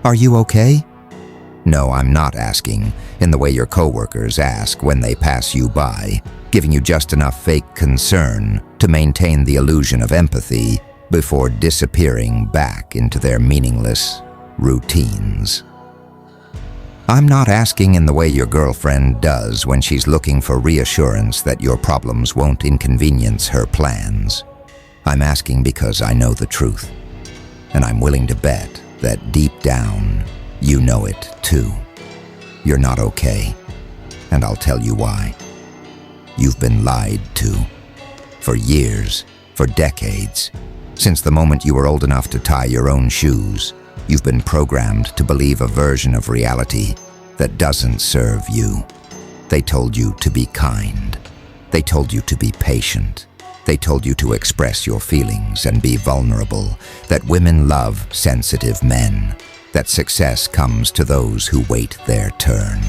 Are you okay? No, I'm not asking in the way your coworkers ask when they pass you by, giving you just enough fake concern to maintain the illusion of empathy before disappearing back into their meaningless routines. I'm not asking in the way your girlfriend does when she's looking for reassurance that your problems won't inconvenience her plans. I'm asking because I know the truth, and I'm willing to bet that deep down, you know it too. You're not okay, and I'll tell you why. You've been lied to. For years, for decades, since the moment you were old enough to tie your own shoes, you've been programmed to believe a version of reality that doesn't serve you. They told you to be kind. They told you to be patient. They told you to express your feelings and be vulnerable, that women love sensitive men, that success comes to those who wait their turn,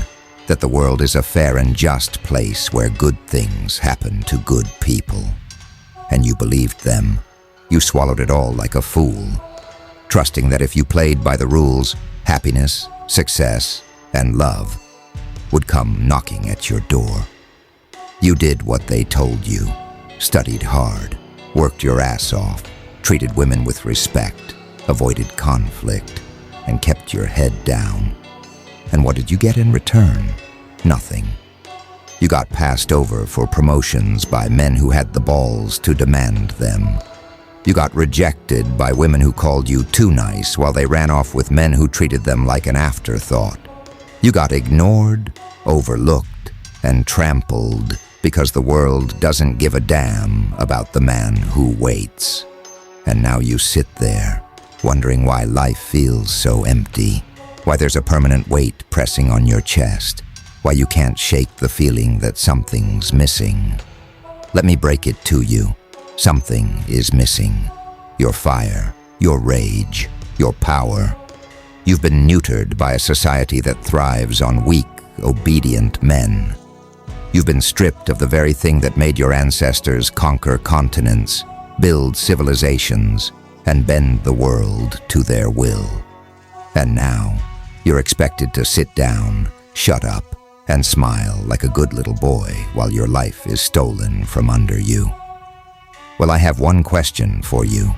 that the world is a fair and just place where good things happen to good people. And you believed them. You swallowed it all like a fool, trusting that if you played by the rules, happiness, success, and love would come knocking at your door. You did what they told you, studied hard, worked your ass off, treated women with respect, avoided conflict, and kept your head down. And what did you get in return? Nothing. You got passed over for promotions by men who had the balls to demand them. You got rejected by women who called you too nice while they ran off with men who treated them like an afterthought. You got ignored, overlooked, and trampled because the world doesn't give a damn about the man who waits. And now you sit there, wondering why life feels so empty, why there's a permanent weight pressing on your chest, why you can't shake the feeling that something's missing. Let me break it to you. Something is missing. Your fire, your rage, your power. You've been neutered by a society that thrives on weak, obedient men. You've been stripped of the very thing that made your ancestors conquer continents, build civilizations, and bend the world to their will. And now, you're expected to sit down, shut up, and smile like a good little boy while your life is stolen from under you. Well, I have one question for you.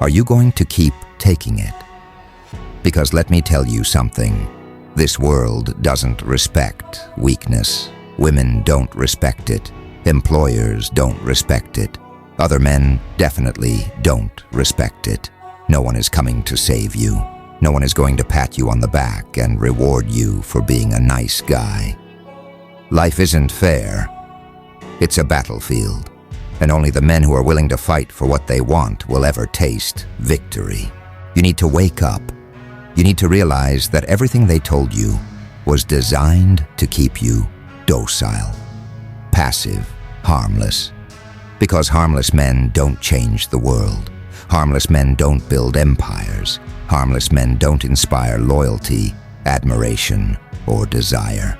Are you going to keep taking it? Because let me tell you something. This world doesn't respect weakness. Women don't respect it. Employers don't respect it. Other men definitely don't respect it. No one is coming to save you. No one is going to pat you on the back and reward you for being a nice guy. Life isn't fair. It's a battlefield, and only the men who are willing to fight for what they want will ever taste victory. You need to wake up. You need to realize that everything they told you was designed to keep you docile, passive, harmless. Because harmless men don't change the world. Harmless men don't build empires. Harmless men don't inspire loyalty, admiration, or desire.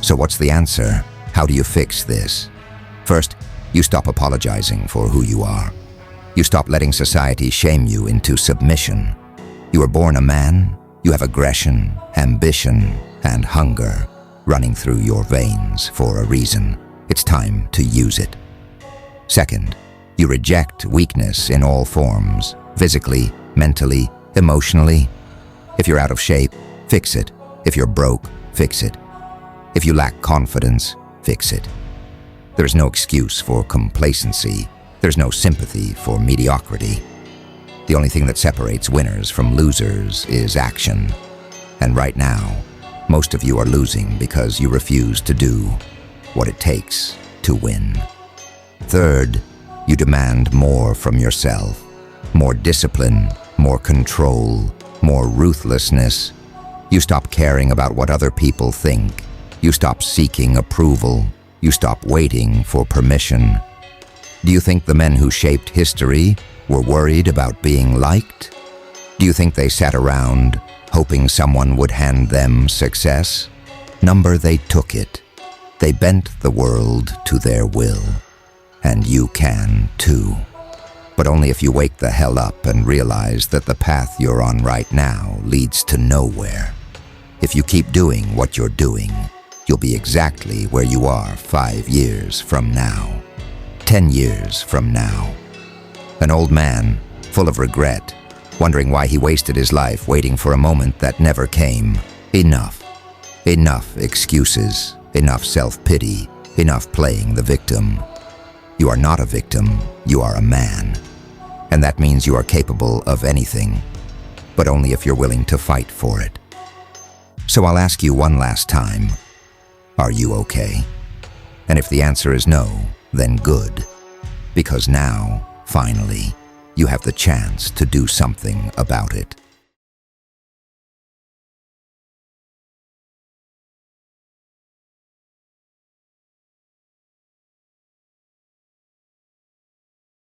So what's the answer? How do you fix this? First, you stop apologizing for who you are. You stop letting society shame you into submission. You were born a man. You have aggression, ambition, and hunger running through your veins for a reason. It's time to use it. Second, you reject weakness in all forms, physically, mentally, emotionally. If you're out of shape, fix it. If you're broke, fix it. If you lack confidence, fix it. There's no excuse for complacency. There's no sympathy for mediocrity. The only thing that separates winners from losers is action. And right now, most of you are losing because you refuse to do what it takes to win. Third, you demand more from yourself. More discipline, more control, more ruthlessness. You stop caring about what other people think. You stop seeking approval. You stop waiting for permission. Do you think the men who shaped history were worried about being liked? Do you think they sat around hoping someone would hand them success? Number, they took it. They bent the world to their will. And you can too. But only if you wake the hell up and realize that the path you're on right now leads to nowhere. If you keep doing what you're doing, you'll be exactly where you are 5 years from now, 10 years from now. An old man, full of regret, wondering why he wasted his life waiting for a moment that never came. Enough. Enough excuses, enough self-pity, enough playing the victim. You are not a victim, you are a man. And that means you are capable of anything, but only if you're willing to fight for it. So I'll ask you one last time, are you okay? And if the answer is no, then good. Because now, finally, you have the chance to do something about it.